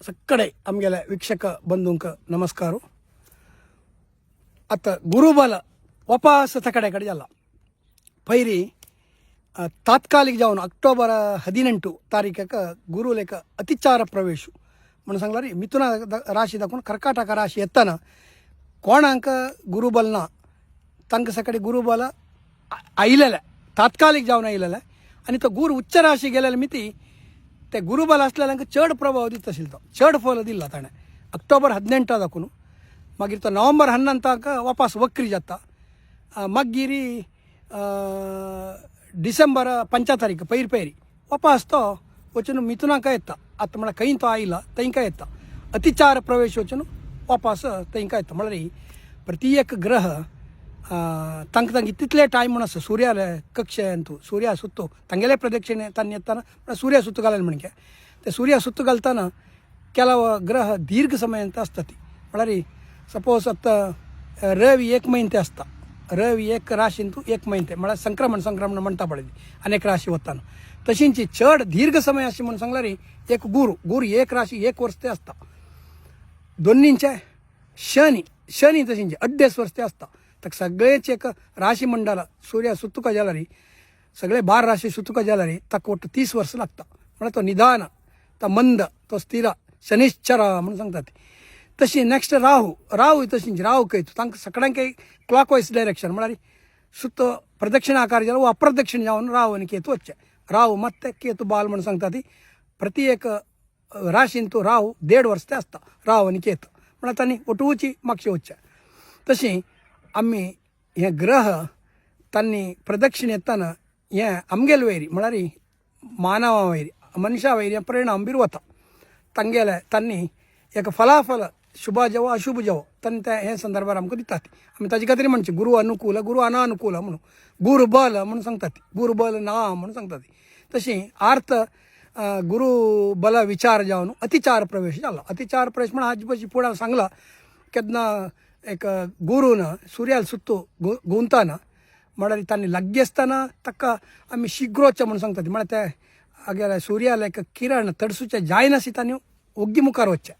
सकडे आमगेल्या वीक्षक बंधूंक नमस्कार. आता गुरुबल वापस तकडेकडे जाला पैरी तात्कालिक जाऊन अक्टोबर 18 तारीखक गुरुलेख अतिचार प्रवेश म्हणून सांगला रे मिथुन राशी दाखवून कर्काटक राशी येताना कोणाक गुरुबलना तंक सकडे गुरुबल आयलेले तात्कालिक जाऊन आयलेले आणि तो गुरु उच्च राशी गेलेले मिती ते गुरुबल असलेल्यांक चड प्रभाव दित आशिल्लो तो चड फल दिला ताणें अक्टोबर 18 दाखवून मागीर तो नोव्हेंबर 11 वापस वक्री जाता मागीर डिसेंबर 5 तारीख पैरी वापस तो वचून मिथुनाक येता आतां म्हळ्यार खंय तो आयला थंयका येता अतिचार प्रवेश वचून वापस थंयका येता म्हळ्यार प्रति एक ग्रह तांकां तितले टायम म्हणून आसा सूर्याले कक्षेन तूं सूर्या सुत्तो तांगेले प्रदक्षिणे तांणी येताना सूर्या सुत्त घालेले म्हणजे ते सूर्या सुत्त घालताना ಕೆಲವು ಗ್ರಹ ದೀರ್ಘ ಸಮಯ ಅಂತ असतात म्हळ्यार सपोज आता रवी 1 महिने असता रवी 1 राशींतू 1 महिने म्हळ्यार संक्रमण म्हणटा पळय अनेक राशी वताना तशींची चड दीर्घ समय अशी म्हणून सांगल्यार एक गुरु 1 राशी 1 वर्ष ते असता दोन्हींचे शनी तशींचे 2.5 वर्ष ते असता तर सगळेच एक राशी मंडळ सूर्य सुतुका जाल्यार सगळे 12 राशी सुतुका जाल्यार ताका ಒಟ್ಟು 30 वर्ष लागता म्हळ्यार तो निदान तो मंद तो स्थिर शनिश्चर म्हणून सांगतात तशी नेक्स्ट राहू तशींची राहू खंय तांकां सगळ्यांक क्लॉक वायज डायरेक्शन म्हळ्यार सुत्त प्रदक्षिण आकार जाल्यार अप्रदक्षिण जावन राहू आनी केतू वच्चे राहू ಮತ್ತೆ केतू बाल म्हणून सांगतात प्रति एक राशींतू राहू 1.5 वर्ष ते असता राहू आनी केतू म्हळ्यार तांणी ಒಟ್ಟುची मागचे वच्चे तशी आम्ही हे ग्रह तांणी प्रदक्षिण येताना हे आमगेले वैरी म्हळ्यार मानवा वैरी मनशा वैरी परिणाम बी वता तांगेले तांणी एक फलाफल शुभ जावो अशुभ जावो तांणी ते हे संदर्भार आमकां दितात आमी ताजे खातीर म्हणचे गुरु अनुकूल गुरु अनानुकूल म्हणून गुरुबल म्हणून सांगतात गुरुबल ना म्हणून सांगतात तशी आर्थ गुरुबल विचार जावन अतिचार प्रवेश जाला अतिचार प्रवेश म्हण हाजे पयलीं फुडें सांगला केन्ना एक गुरुन सूर्याल सुत्तो गुंताना म्हळ्यार तांणी लागीं आसतना ताका आमी शिग्रोचे म्हणून सांगतात म्हळ्यार ते हागे सूर्याला एक किरण तडसूचे जायनासी तांणी ओग्गी मुखार वच्चे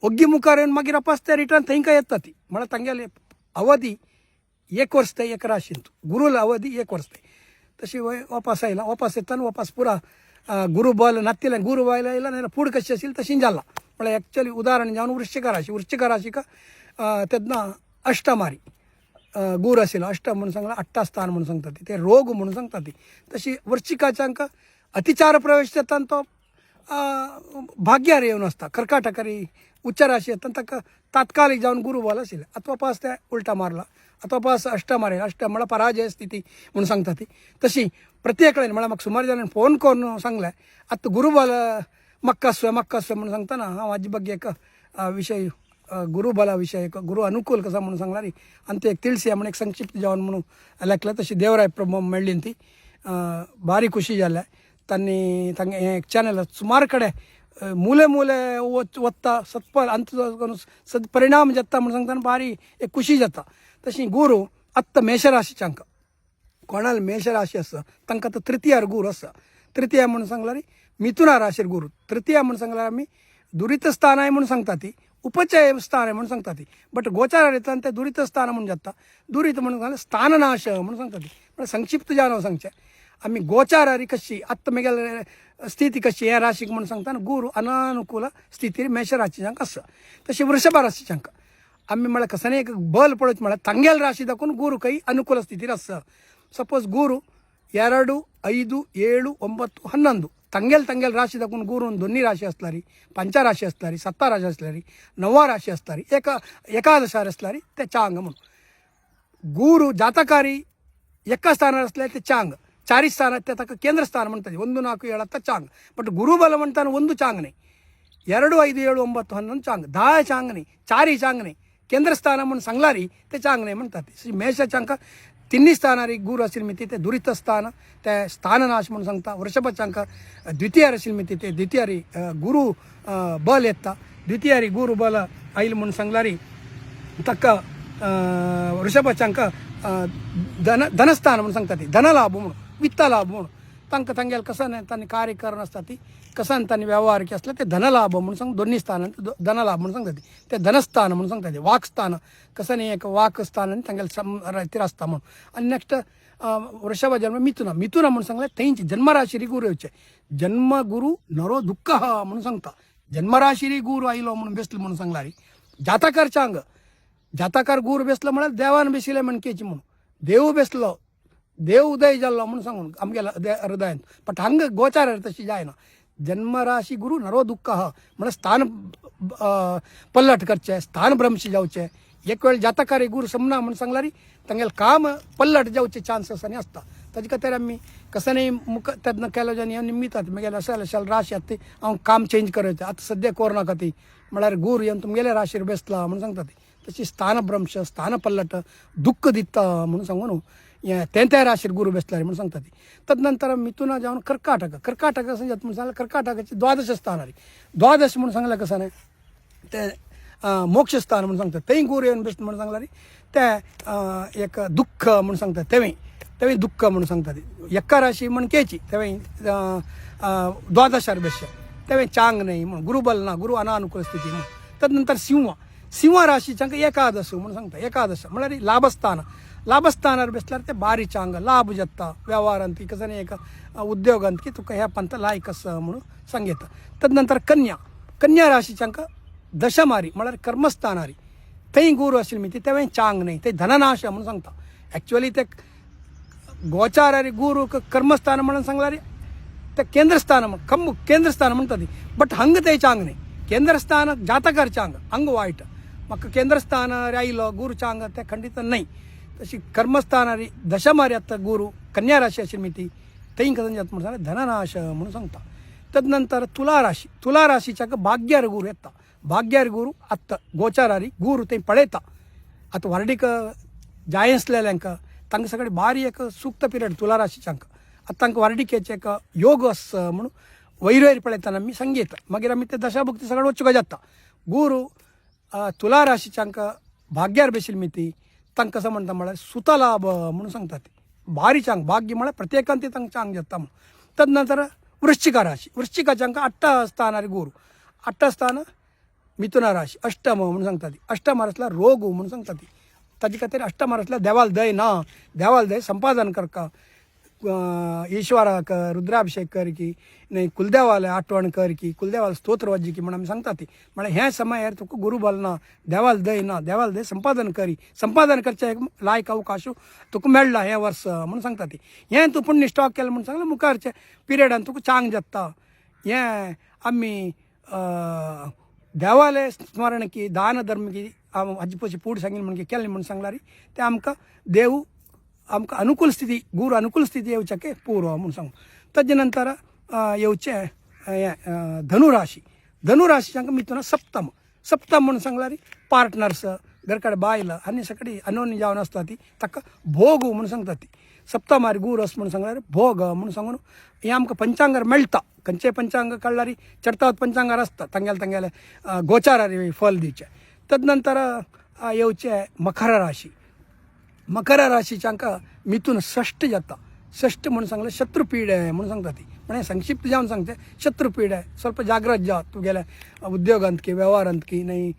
ओग्गी मुखार येवन मागीर वापस ते रिटर्न थंयका येता ती म्हळ्यार तांगेले अवधी 1 वर्ष ते एक राशींत गुरुल अवधी 1 वर्ष ते तशी वापस आयला वापस येताना वापस पुरा गुरुबल नातिलें गुरुबायल आयला नाजाल्यार फूड कशी आशिल्ली तशी जाला म्हळ्यार एक्चुअली उदाहरण जावन वृश्चिक राशीक तेन्ना अष्टमारी गुरू आशिल्लो अष्टम म्हणून सांगला 8 स्थान म्हणून सांगतात ते रोग म्हणून सांगतात तशी वृश्चिकाच्यांक अतिचार प्रवेश जाताना तो भाग्यार येवन आसता कर्काटकारी उच्च राशी येताना ताका तात्कालिक जावन गुरुबल आशिल्लें आतां वापस ते उलटा मारला आतां वापस अष्टम मारला अष्टम म्हळ्यार पराजय स्थिती म्हणून सांगतात तशी प्रत्येक कडेन म्हळ्यार म्हाका सुमार जाणांनी फोन करून सांगलें आतां गुरुबल मक्कास्व म्हणून सांगतना हांव हाजे ಬಗ್ಗೆ एक विशय गुरुबला विषय गुरु अनुकूल कसा म्हणून सांगला आणि ते एक तिळसी म्हणून एक संक्षिप्त जावन म्हणून लेखला तशी देवराय प्रभू मेळ्ळी ती भारी खुशी जाल्या तांणी तांगे हे एक चॅनल सुमार कडे मूले वत्ता सत्फल अंत सत्परिणाम जाता म्हणून सांगतना भारी एक खुशी जाता तशी गुरु आत्ता मेषराशीच्यांक कोणाल मेषराशी आसा तांकां तो तृतीयार गुरू आसा तृतीय म्हणून सांगल्यार मिथुना राशीर गुरू तृतीय म्हणून सांगल्यार आमी दुरित स्थान आहे म्हणून सांगता ती उपचय स्थान आहे म्हणून सांगता ती बट गोचार येता ते दुरित स्थान म्हणून जाता दुरित म्हणून सांगल्यार स्थाननाश म्हणून सांगता ती म्हळ्यार संक्षिप्त जावन सांगचें आमी गोचारारी कशी आत्ता मेगेले स्थिती कशी ह्या राशीक म्हणून सांगता गुरू अनानुकूल स्थिती मेष राशीच्यांक आसा तशी वृषभ राशीच्यांक आमी म्हळ्यार कसं एक बल पळोवचें म्हळ्यार तांगेल राशी दाखोवन गुरू खंय अनुकूल स्थितीर आसा सपोज गुरू 2, 5, 7, 9, 11 तांगेल राशी दाखोवन गुरून 2 राशी आसल्यार 5 राशी आसल्यार 7 राशी आसल्यार 9 राशी आसल्यार एकादश आसल्यार ते चांग म्हणून गुरू जातकारी एका स्थानार आसल्यार ते चांग 4 स्थानात ते ताका केंद्र स्थान म्हणटात 1, 4, 7 आतां चांग बट गुरुबल म्हणटाना 1 चांग न्ही 2, 5, 7, 9, 11 चांग 10 चांग न्ही 4 चांग न्ही केंद्र स्थान म्हणून सांगल्यार ते चांग न्ही म्हणटात मेषाच्यांक 3 स्थानारी गुरू आशिल्ली मिती ते दुरित स्थान ते स्थाननाश म्हणून सांगता वृषभाच्यांक द्वितीयार आशिल्ली मिती ते द्वितीयारी गुरु बल येता द्वितीयारी गुरु बल आयिल्लें म्हणून सांगल्यार ताका वृषभाच्यांक धनस्थान म्हणून सांगता ती धनलाभ म्हणून वित्त लाभ म्हणून तांकां तांगेले कसन तांणी कार्य करना आसता ती कसन तांणी वेव्हार के आसले ते धनलाभ म्हणून सांग दोन्ही स्थान धनलाभ म्हणून सांगता ते धनस्थान म्हणून सांगता वाकस्थान कसन एक वाकस्थान तांगेले रायतीर आसता म्हणून आनी नेक्स्ट वृषभ जन्म मिथुना मिथुना म्हणून सांगले थंयची जन्मराशिरी गुरू येवचे जन्मगुरू नरो दुःख म्हणून सांगता जन्मराशिरी गुरू आयलो म्हणून बेसलो म्हणून सांगला रे जाताकार चांग जाताकार गुरू बेसलो म्हळ्यार देवान बेसिले मणकेची म्हणून देव बेसलो देव उदय जाल्लो म्हणून सांगून आमगे हृदयान बट हांगा गोचार तशी जायना जन्मराशी गुरू नरो दुःख म्हळ्यार स्थान पल्लट करचे स्थान भ्रंश जावचे एक वेळ जाताकारी गुरू समना म्हणून सांगला री तांगेले काम पल्लट जावचे चान्सेस आनी आसता ताजे खातीर आमी कसनय मुख तेदना केलो जानी निमितात मागीर अशें अशें राशी आसा ती हांव काम चेंज करता आतां सद्या कोरनाका ती म्हळ्यार गुरू येवन तुमगेले राशीर बेसला म्हणून सांगता ती तशी स्थान भ्रंश स्थान पल्लट दुःख दिता म्हणून सांगून हें त्या राशीर गुरू बेसला म्हणून सांगता ती तदनंतर मिथुना जावन कर्काटक म्हणून सांगलें कर्काटकाची द्वादश स्थान आली द्वादश म्हणून सांगलें कसं ते मोक्ष स्थान म्हणून सांगता थंय गुरू येवन बेस्ट म्हणून सांगला रे ते एक दुःख म्हणून सांगता तेवें दुःख म्हणून सांगता ती एक्का राशी मणकेची तेवें द्वादशार बेश्य तेवें चांग न्हय म्हणून गुरुबल ना गुरू अनानुकूल स्थिती म्हणून तदनंतर सिंह राशीच्यांक एकादश म्हणून सांगता एकादश म्हळ्यार लाभस्थानार बेसल्यार ते बारी चांग लाभ जाता वेव्हारांत की कसं एक उद्योगांत की तुका ह्या पंत लायक आसा म्हणून सांगता तदनंतर कन्या राशीच्यांक दशमारी म्हळ्यार कर्मस्थानारी थंय गुरू आशिल्ली ती तेवें चांग न्हय ते धननाश म्हणून सांगता एक्चुअली ते गोचारारी गुरू कर्मस्थान म्हणून सांगल्यार ते केंद्रस्थान केंद्रस्थान म्हणटा ती बट हांगा ते चांग न्हय केंद्रस्थान जातकार चांग हांग वायट म्हाका केंद्रस्थान आयलो गुरू चांग ते खंडित न्हय तशी कर्मस्थानारी दशमारी आतां गुरू कन्या राशी आशिल्ली ती थंय कसं जाता म्हणून सांगलें धननाश म्हणून सांगता तदनंतर तुला राशीच्याक भाग्यार गुरू येता भाग्यार गुरू आत्ता गोचारारी गुरू ते पळयता आतां वार्डीक जाय आसलेल्यांक तांकां सगळें बारी एक सूक्त पिरियड तुला राशीच्यांक आतां तांकां वार्डिकेचे एक योग आसा म्हणून वयर पळयतना आमी सांगयता मागीर आमी ते दशाभुक्ती सगळें वचूं जाता गुरू तुला राशीच्यांक भाग्यार बेशिल्ली ती तांकां कसं म्हणटा म्हळ्यार सुतलाभ म्हणून सांगता ती बारी चांग भाग्य म्हळ्यार प्रत्येकान ती तांकां चांग जाता म्हणून तदनंतर वृश्चिका राशी वृश्चिकाच्यांक 8 स्थानारी गुरू 8 स्थान मिथुना राशी अष्टम म्हणून सांगता ती अष्टमार आसल्यार रोग म्हणून सांगता ती ताजे खातीर अष्टमार आसल्यार देवाल दय ना देवाल दय संपादन करता ईश्वराक रुद्राभिषेक कर की नाही कुलदेवाले आठवण कर की कुलदेवाल स्तोत्र वाजी की म्हणून आमी सांगता ती म्हळ्यार ह्या समयार तुका गुरू बल ना देवाल दय संपादन करी संपादन करचे एक लायक अवकाश तुका मेळ्ळा हें वर्स म्हणून सांगता ती हें तूं पुण्य स्टॉक केलें म्हणून सांगलें मुखारचे पिरियडान तुका चांग जाता हें आमी देवालय स्मरण की दान धर्म की हाजे पयशे फूड सांगिल्लें म्हणून केलें म्हणून सांगल्यार ते आमकां देव आमकां अनुकूल स्थिती गुरू अनुकूल स्थिती येवचे पूर्व म्हणून सांगू ताजे नंतर येवचे हें धनुराशी मिथुना सप्तम म्हणून सांगल्यार पार्टनर्स घरकडे बायल आनी सगळी अनोन्य जावन आसता ती ताका भोग म्हणून सांगता ती सप्तमारी गुरू आसा म्हणून सांगल्यार भोग म्हणून सांगून हें आमकां पंचांगार मेळटा खंयचे पंचांग काडल्यार चडतावत पंचांगार आसता तांगेले गोचारारी फल दिवचे तदनंतर येवचे मकर राशीच्यांक मिथून षष्ठ जाता षष्ठ म्हणून सांगलें शत्रुपीड म्हणून सांगता ती म्हणजे संक्षिप्त जावन सांगते शत्रुपीड स्वल्प जागृत जा तुगेल्या उद्योगांत की वेव्हारांत की नाही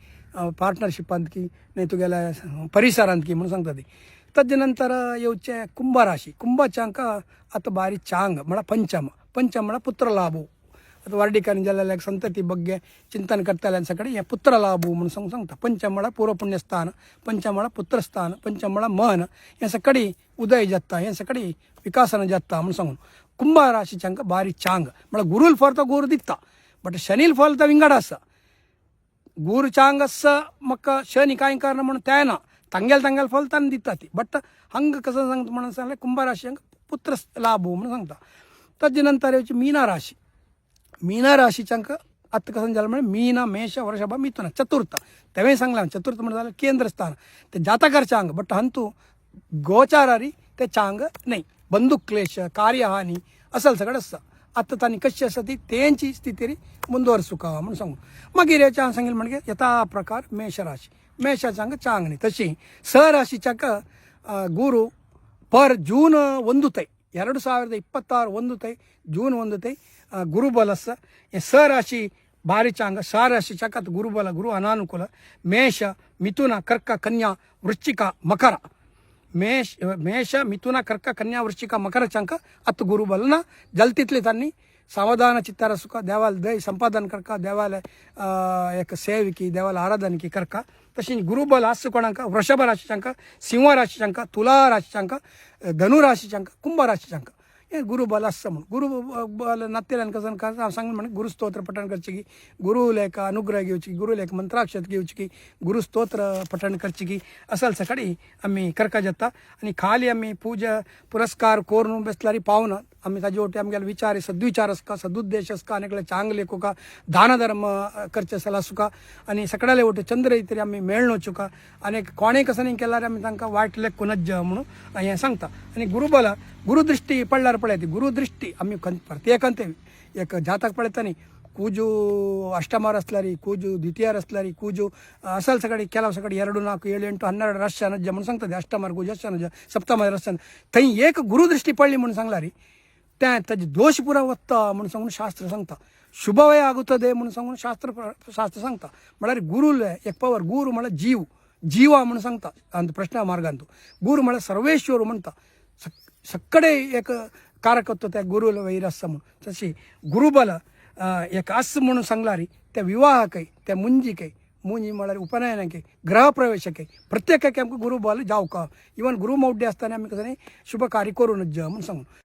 पार्टनरशिपांत की नाही तुगेल्या परिसरांत की म्हणून सांगता ती ताजे नंतर येवचे कुंभाच्यांक आतां बारी चांग म्हळ्यार पंचम म्हळ्यार पुत्र लाभू आतां वार्डिकांनी जाल्ल्या संतती बग्गे चिंतन करतल्यांच्या कडेन हें पुत्र लाभू म्हणून सांगता पंचम म्हळ्यार पूर्व पुण्यस्थान पंचम म्हळ्यार पुत्रस्थान पंचम म्हळ्यार मन हें सकडी उदय जाता हें सकडी विकासन जाता म्हणून सांगून कुंभ राशीच्यांक बारी चांग म्हळ्यार गुरूल फळ तो गुरू दिता बट शनील फळ तो विंगड आसा गुरू चांग आसा म्हाका शनी कांय करना म्हणून तें ना तांगेल फळ ताणें दिता ती बट हांगा कसं सांगता म्हणून सांगलें कुंभ राशींक पुत्र लाभू म्हणून सांगता ताजे नंतर येवची मीना राशीच्यांक आतां कसं जालें म्हळ्यार मीन मेष वृषभ मिथुन चतुर्थ तेवें सांगलां चतुर्थ म्हणून जाल्यार केंद्रस्थान ते जाताकार चांग बट हंतू गोचारारी ते चांग न्हय बंदूक क्लेश कार्यहानी असल सगळें आसा आतां तांणी कशी आसा ती तेंची स्थिती ಮುಂದುವರಿಸುಕ म्हणून सांगू मागीर हेच्या हांवें सांगिल्लें म्हणजे यथा प्रकार मेषाच्यांक चांग न्ही तशी स राशीच्यांक गुरू पर जून 1 2026 ಒಂದು ತೈ ಜೂನ್ 1 ತೈ ಗುರುಬಲಸ್ಸ ಸ ರಾಶಿ ಭಾರಿ ಚಾಂಗ ಸ ರಾಶಿ ಚಕತ್ ಗುರುಬಲ ಗುರು ಅನಾನುಕೂಲ ಮೇಷ ಮಿಥುನ ಕರ್ಕ ಕನ್ಯಾ ವೃಶ್ಚಿಕ ಮಕರ ಮೇಷ ಮಿಥುನ ಕರ್ಕ ಕನ್ಯಾ ವೃಶ್ಚಿಕ मकर चंक अत गुरुबलना जलतीतले त्यांनी सावधान चित्तार सुख देवाला दय संपादन करका देवाला एक सेविकी देवाला आराधन की करका तशी गुरुबल असं कोणाक वृषभ राशीच्यांक सिंह राशीच्यांक तुला राशीच्यांक धनु राशीच्यांक कुंभ राशीच्यांक हे गुरुबल असं म्हणून गुरुबल नत्तेल्यान कसं का सांगून म्हणे गुरुस्तोत्र पठण करची की गुरुलेख अनुग्रह घेऊची की गुरुलेख मंत्राक्षत घेऊची की गुरुस्तोत्र पठण करची की असल सकाळी आम्ही करका जाता आणि खाली आम्ही पूजा पुरस्कार कोरून बसलारी पाहुणं आम्ही ताजे ओटे आमगेला विचार सद्विचार असका सदुद्देश असका अनेकले चांगले कोका दान धर्म करचे सला सुका आणि सगळ्याले ओटे चंद्र तरी आम्ही मेळणो चुका अनेक कोणे कसं नाही केल्यार आम्ही तांकां वायट लेख कुनज्ज म्हणून हे सांगता आणि गुरुबल गुरुदृष्टी पडल्यार पळयती गुरुदृष्टी आम्ही प्रत्येकांते एक जातक पळयतानी ಕೂಜು ಅಷ್ಟಮಾರ ಅಸ್ಲಾರಿ ಕೂಜು ದ್ವಿತೀಯಾರ ಅಸ್ಲಾರಿ ಕೂಜು ಅಸಲ್ ಸಗಡಿ ಕೆಲವು ಸಗಡಿ 2 4 7 8 12 ರಶ್ಶ ನಜ್ಜ म्हणून सांगतात अष्टमार ಕೂಜು ಅಷ್ಟ ನಜ್ಜ सप्तमार रश्श थंय एक गुरुदृष्टी पडली म्हणून सांगलारी त्या ताजे दोष पुरा वत्ता म्हणून सांगून शास्त्र सांगता शुभवय आगुತ್ತದೆ म्हणून सांगून शास्त्र सांगता म्हळ्यार गुरुले एक पवर गुरु म्हळ्यार जीवा म्हणून सांगता अंत प्रश्न मार्गांतू गुरु म्हळ्यार सर्वेश्वर म्हणता सकडे एक कारकत्व त्या गुरुला वैर आसा म्हणून तशी गुरुबल एक असं म्हणून सांगलारी त्या विवाहकै त्या मुंजीकै मुंजी म्हळ्यार उपनयनाकै गृह प्रवेशकै प्रत्येकाक आमकां गुरुबल जावका इवन गुरु मौढ्य आसतना आमी कसं शुभ कार्य करूनच म्हणून सांगून